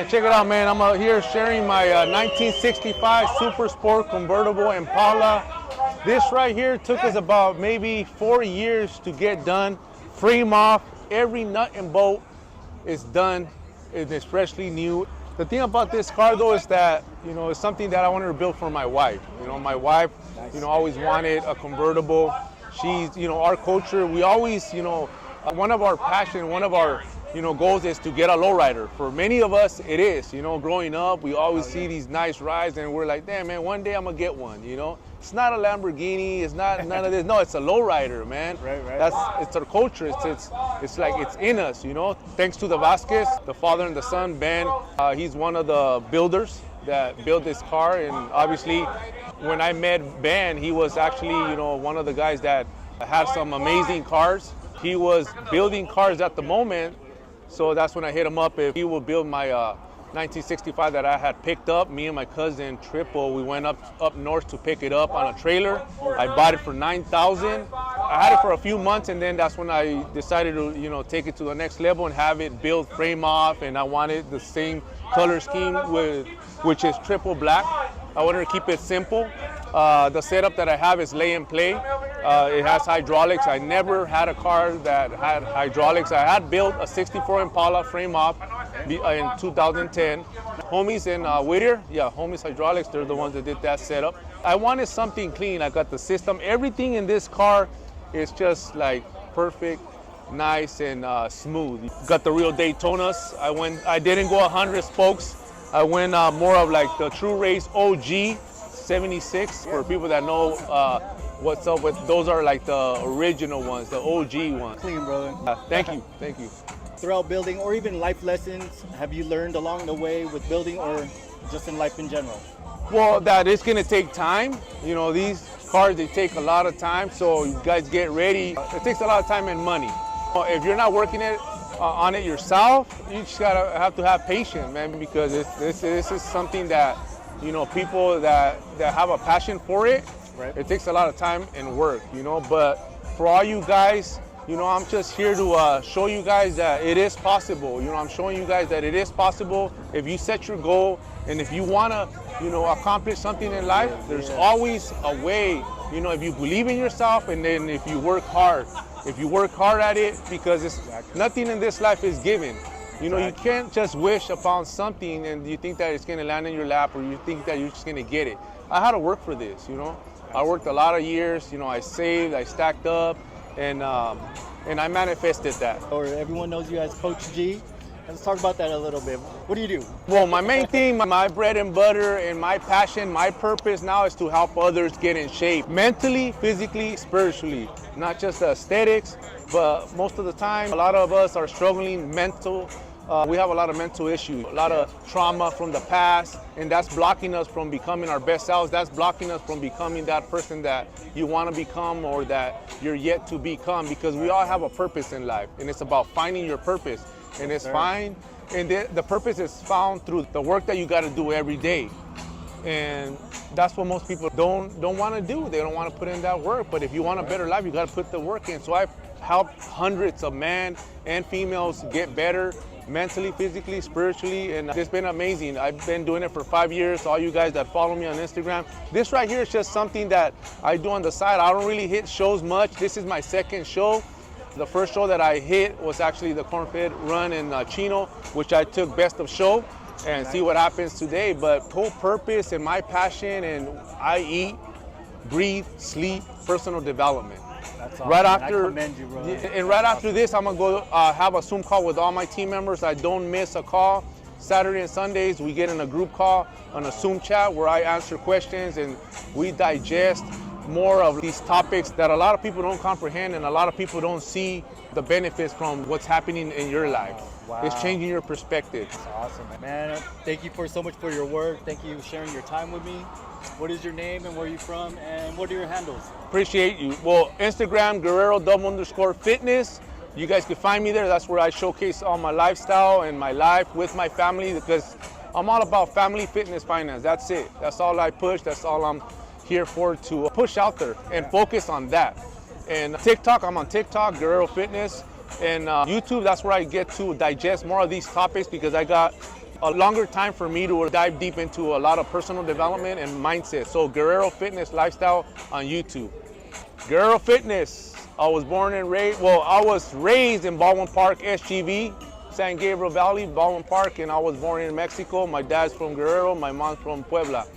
Check it out, man. I'm out here sharing my 1965 Super Sport convertible Impala. This right here took us about maybe 4 years to get done. Frame off, every nut and bolt is done. It's freshly new. The thing about this car though is that, it's something that I wanted to build for my wife. My wife, always wanted a convertible. She's, our culture, we always, one of our passion, one of our goals is to get a lowrider. For many of us, it is. Growing up, we always see these nice rides, and we're like, damn, man, one day I'm gonna get one. It's not a Lamborghini. It's not none of this. No, it's a lowrider, man. Right. It's our culture. It's like it's in us. Thanks to the Vasquez, the father and the son, Ben. He's one of the builders that built this car, and obviously, when I met Ben, he was actually one of the guys that had some amazing cars. He was building cars at the moment. So that's when I hit him up if he would build my 1965 that I had picked up. Me and my cousin Triple, we went up north to pick it up on a trailer. I bought it for $9,000. I had it for a few months, and then that's when I decided to take it to the next level and have it built frame off. And I wanted the same color scheme which is triple black. I wanted to keep it simple. The setup that I have is lay and play. It has hydraulics. I never had a car that had hydraulics. I had built a 64 Impala frame off in 2010. Homies in Whittier, Homies Hydraulics, they're the ones that did that setup. I wanted something clean. I got the system. Everything in this car is just like perfect, nice, and smooth. Got the real Daytonas. I didn't go 100 spokes. I went more of like the True Race OG 76 for people that know what's up with. Those are like the original ones, the OG ones. Clean, brother. Thank you. Throughout building, or even life lessons, have you learned along the way with building, or just in life in general? Well, that it's gonna take time. These cars, they take a lot of time, so you guys get ready. It takes a lot of time and money. If you're not working on it yourself, you just have to have patience, man, because this is something that people that have a passion for it. Right. It takes a lot of time and work, but for all you guys, I'm just here to show you guys that it is possible. I'm showing you guys that it is possible if you set your goal, and if you want to, accomplish something in life, there's always a way, if you believe in yourself, and then if you work hard. If you work hard at it, because nothing in this life is given. You can't just wish upon something and you think that it's going to land in your lap, or you think that you're just going to get it. I had to work for this, I worked a lot of years, I saved, I stacked up, and I manifested that. Or everyone knows you as Coach G. Let's talk about that a little bit. What do you do? Well, my main thing, my bread and butter, and my passion, my purpose now is to help others get in shape. Mentally, physically, spiritually. Not just the aesthetics, but most of the time, a lot of us are struggling mental. We have a lot of mental issues, a lot of trauma from the past, and that's blocking us from becoming our best selves. That's blocking us from becoming that person that you want to become, or that you're yet to become, because we all have a purpose in life, and it's about finding your purpose. And it's fine, and the purpose is found through the work that you got to do every day. And that's what most people don't want to do. They don't want to put in that work. But if you want a better life, you got to put the work in. So I've helped hundreds of men and females get better mentally, physically, spiritually, and it's been amazing. I've been doing it for 5 years. All you guys that follow me on Instagram, this right here is just something that I do on the side. I don't really hit shows much. This is my second show. The first show that I hit was actually the corn-fed run in Chino, which I took best of show, and see what happens today. But whole purpose and my passion, and I eat, breathe, sleep, personal development. That's awesome. Right after, I commend you, bro. And right after this, I'm gonna go have a Zoom call with all my team members. I don't miss a call. Saturday and Sundays, we get in a group call on a Zoom chat where I answer questions and we digest more of these topics that a lot of people don't comprehend, and a lot of people don't see the benefits from what's happening in your life. Wow. It's changing your perspective. That's awesome, man. Thank you so much for your work. Thank you for sharing your time with me. What is your name and where are you from, and what are your handles? Appreciate you. Well, Instagram, Guerrero_fitness. You guys can find me there. That's where I showcase all my lifestyle and my life with my family, because I'm all about family, fitness, finance. That's it. That's all I push. That's all I'm here for, to push out there and focus on that. And TikTok, I'm on TikTok, Guerrero Fitness. And YouTube, that's where I get to digest more of these topics, because I got a longer time for me to dive deep into a lot of personal development and mindset. So Guerrero Fitness Lifestyle on YouTube. Guerrero Fitness. I was born and raised, well, I was raised in Baldwin Park, SGV, San Gabriel Valley, Baldwin Park, and I was born in Mexico. My dad's from Guerrero, my mom's from Puebla.